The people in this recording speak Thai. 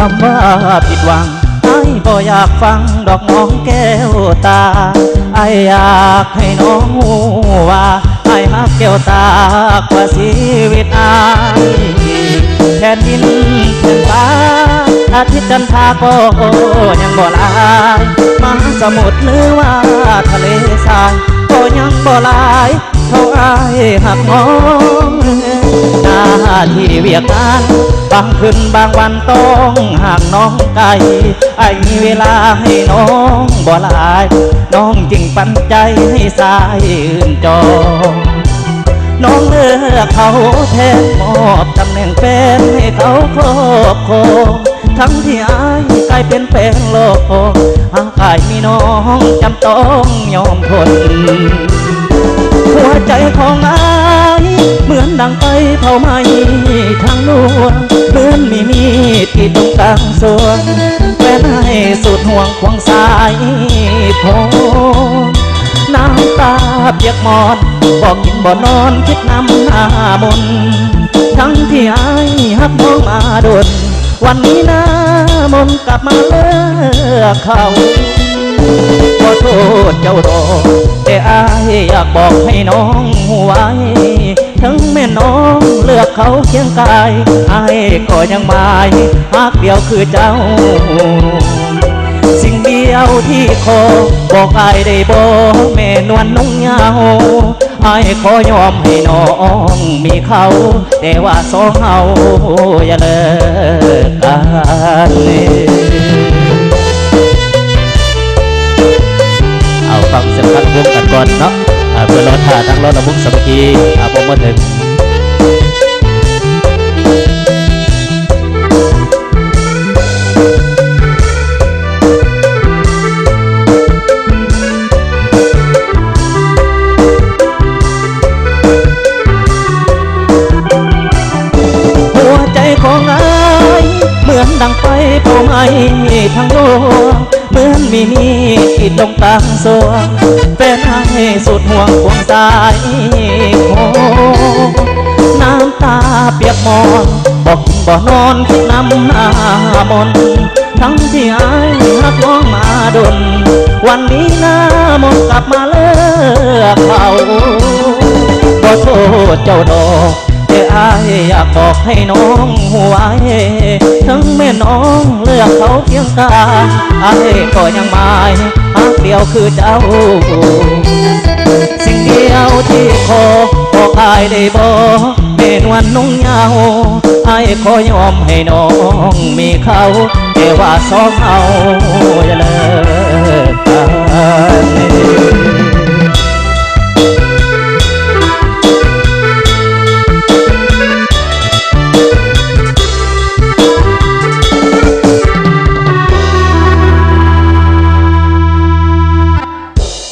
ำว่าผิดหวังไอ้บ่อยากฟังดอกน้องแก้วตาไอ้อยากให้น้องหูว่าไอ้ฮักแก้วตากว่าชีวิตไอ้แผ่นดินแผ่นฟ้าอาทิตย์จันทราก็ยังบ่ลายมหาสมุทรหรือว่าทะเลทรายก็ยังบ่ลายเท่าไอ้หักน้องหน้าที่เวียกงานบางคืนบางวันต้องห่างน้องไกลไอ้มีเวลาให้น้องบ่หลายน้องจึงปันใจให้สายอื่นจองน้องเลือกเขาแทนมอบตำแหน่งเป็นให้เขาครอบครองทั้งที่อ้ายกลายเป็นแฟนโลกหากอ้ายมีน้องจำต้องยอมทนหัวใจของอ้ายเหมือนดังไฟเผาไหม้ทางดวงเหมือนมีมีดที่ตรงกลางสวงแฟนให้สุดห่วงควงสายพอน้ำตาเปียกหมอนบอกกินบ่นอนคิดน้ำหน้ามนทั้งที่อ้ายหักน้องมาดนวันนี้หน้ามนกลับมาเลิกเขาขอโทษเจ้าดอกแต่อ้ายอยากบอกให้น้องไว้ถึงแม่น้องเลือกเขาเคียงกายอ้ายก็ยังหมายหักเดียวคือเจ้าสิ่งเดียวที่ขอบอกอ้ายได้บอกแม่นวลนุ่งยาวอ้ายขอยอมให้น้องมีเขาแต่ว่าสองเฮาอย่าเลิกกันเอาฟังเสียงคันวงกันก่อนเนาะเพื่อรอท่าทั้งรถระบุสมัคคีผมมาถึงเหมือนดังไฟเผาไหม้ทั้งโลกเหมือนมีมีดที่ตรงกลางสวงเป็นให้สุดห่วงควงสายโคน้ำตาเปียกหมอนบอกบ่นอนคิดน้ำหน้ามนทั้งที่อ้ายหักน้องมาดนวันนี้หน้ามนกลับมาเลิกเขาขอโทษเจ้าดอกแต่อ้ายอยากบอกให้น้องหัวทั้งแม่น้องเลือกเขาเพียงกายอ้ายก็ยังหมายหักเดียวคือเจ้าสิ่งเดียวที่ขอบอกอ้ายได้บอกแม่นวลนุ่งยาวอ้ายขอยอมให้น้องมีเขาแต่ว่าสองเฮาอย่าเลิกกัน